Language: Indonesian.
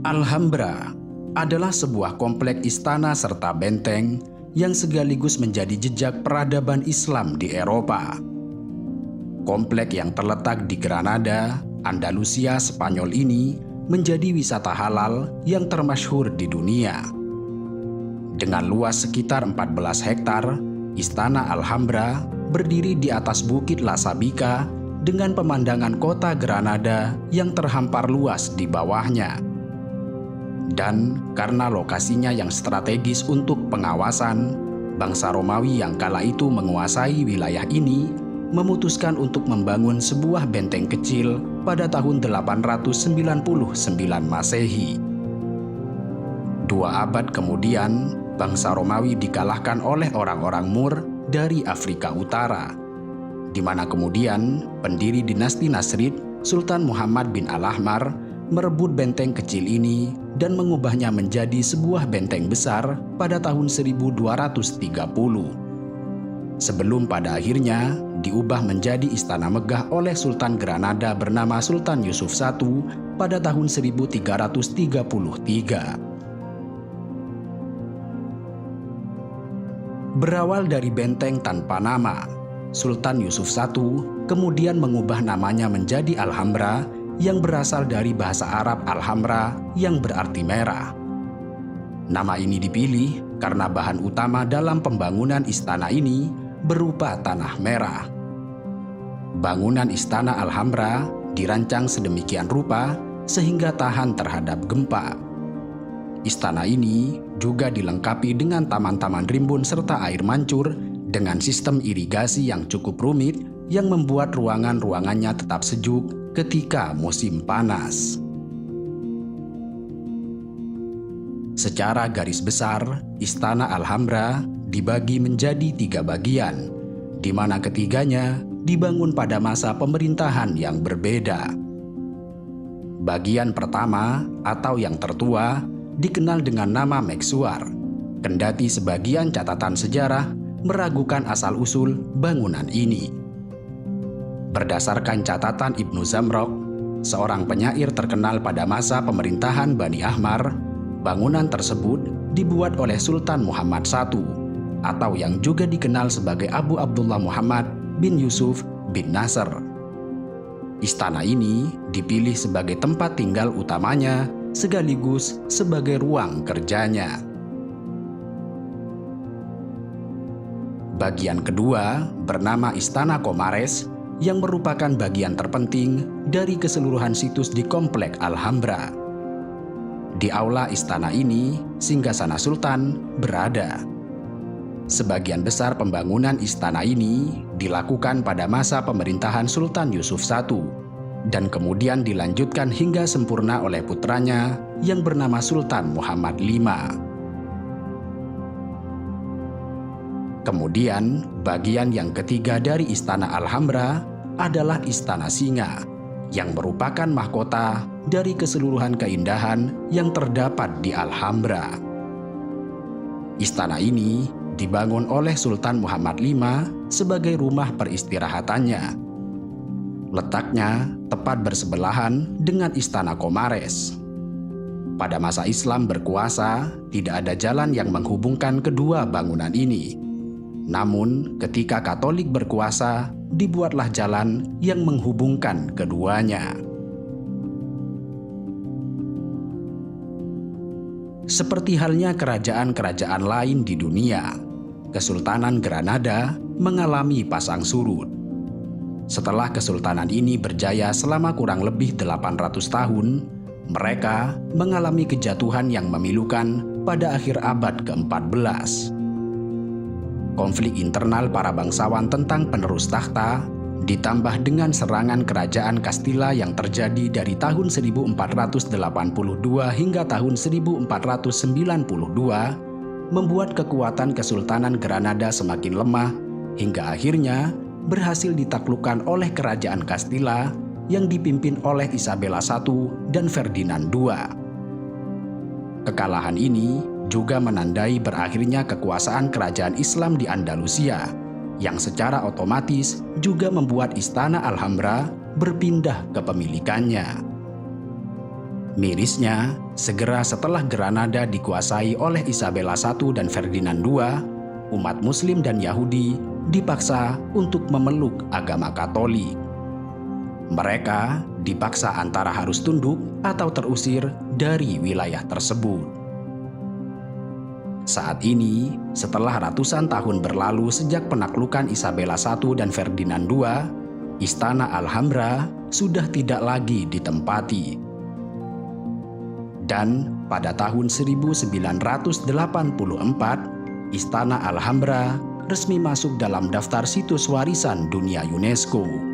Alhambra adalah sebuah komplek istana serta benteng yang sekaligus menjadi jejak peradaban Islam di Eropa. Komplek yang terletak di Granada, Andalusia, Spanyol ini menjadi wisata halal yang termasyhur di dunia. Dengan luas sekitar 14 hektar, Istana Alhambra berdiri di atas Bukit La Sabica dengan pemandangan kota Granada yang terhampar luas di bawahnya. Dan karena lokasinya yang strategis untuk pengawasan, bangsa Romawi yang kala itu menguasai wilayah ini memutuskan untuk membangun sebuah benteng kecil pada tahun 899 Masehi. 2 abad kemudian, bangsa Romawi dikalahkan oleh orang-orang Moor dari Afrika Utara, di mana kemudian pendiri dinasti Nasrid, Sultan Muhammad bin Al-Ahmar, merebut benteng kecil ini dan mengubahnya menjadi sebuah benteng besar pada tahun 1230. Sebelum pada akhirnya diubah menjadi istana megah oleh Sultan Granada bernama Sultan Yusuf I pada tahun 1333. Berawal dari benteng tanpa nama, Sultan Yusuf I kemudian mengubah namanya menjadi Alhambra yang berasal dari bahasa Arab Alhamra yang berarti merah. Nama ini dipilih karena bahan utama dalam pembangunan istana ini berupa tanah merah. Bangunan istana Alhambra dirancang sedemikian rupa sehingga tahan terhadap gempa. Istana ini juga dilengkapi dengan taman-taman rimbun serta air mancur dengan sistem irigasi yang cukup rumit yang membuat ruangan-ruangannya tetap sejuk ketika musim panas. Secara garis besar, Istana Alhambra dibagi menjadi 3 bagian, di mana ketiganya dibangun pada masa pemerintahan yang berbeda. Bagian pertama atau yang tertua dikenal dengan nama Meksuar, kendati sebagian catatan sejarah meragukan asal-usul bangunan ini. Berdasarkan catatan Ibnu Zamrok, seorang penyair terkenal pada masa pemerintahan Bani Ahmar, bangunan tersebut dibuat oleh Sultan Muhammad I, atau yang juga dikenal sebagai Abu Abdullah Muhammad bin Yusuf bin Nasr. Istana ini dipilih sebagai tempat tinggal utamanya sekaligus sebagai ruang kerjanya. Bagian kedua bernama Istana Comares yang merupakan bagian terpenting dari keseluruhan situs di komplek Alhambra. Di aula istana ini, singgasana Sultan berada. Sebagian besar pembangunan istana ini dilakukan pada masa pemerintahan Sultan Yusuf I dan kemudian dilanjutkan hingga sempurna oleh putranya yang bernama Sultan Muhammad V. Kemudian, bagian yang ketiga dari Istana Alhambra adalah Istana Singa, yang merupakan mahkota dari keseluruhan keindahan yang terdapat di Alhambra. Istana ini dibangun oleh Sultan Muhammad V sebagai rumah peristirahatannya. Letaknya tepat bersebelahan dengan Istana Comares. Pada masa Islam berkuasa, tidak ada jalan yang menghubungkan kedua bangunan ini. Namun, ketika Katolik berkuasa, dibuatlah jalan yang menghubungkan keduanya. Seperti halnya kerajaan-kerajaan lain di dunia, Kesultanan Granada mengalami pasang surut. Setelah kesultanan ini berjaya selama kurang lebih 800 tahun, mereka mengalami kejatuhan yang memilukan pada akhir abad ke-14. Konflik internal para bangsawan tentang penerus takhta, ditambah dengan serangan kerajaan Kastila yang terjadi dari tahun 1482 hingga tahun 1492, membuat kekuatan Kesultanan Granada semakin lemah hingga akhirnya berhasil ditaklukkan oleh kerajaan Kastila yang dipimpin oleh Isabella I dan Ferdinand II. Kekalahan ini juga menandai berakhirnya kekuasaan kerajaan Islam di Andalusia, yang secara otomatis juga membuat Istana Alhambra berpindah kepemilikannya. Mirisnya, segera setelah Granada dikuasai oleh Isabella I dan Ferdinand II, umat Muslim dan Yahudi dipaksa untuk memeluk agama Katolik. Mereka dipaksa antara harus tunduk atau terusir dari wilayah tersebut. Saat ini, setelah ratusan tahun berlalu sejak penaklukan Isabella I dan Ferdinand II, Istana Alhambra sudah tidak lagi ditempati. Dan pada tahun 1984, Istana Alhambra resmi masuk dalam daftar situs warisan dunia UNESCO.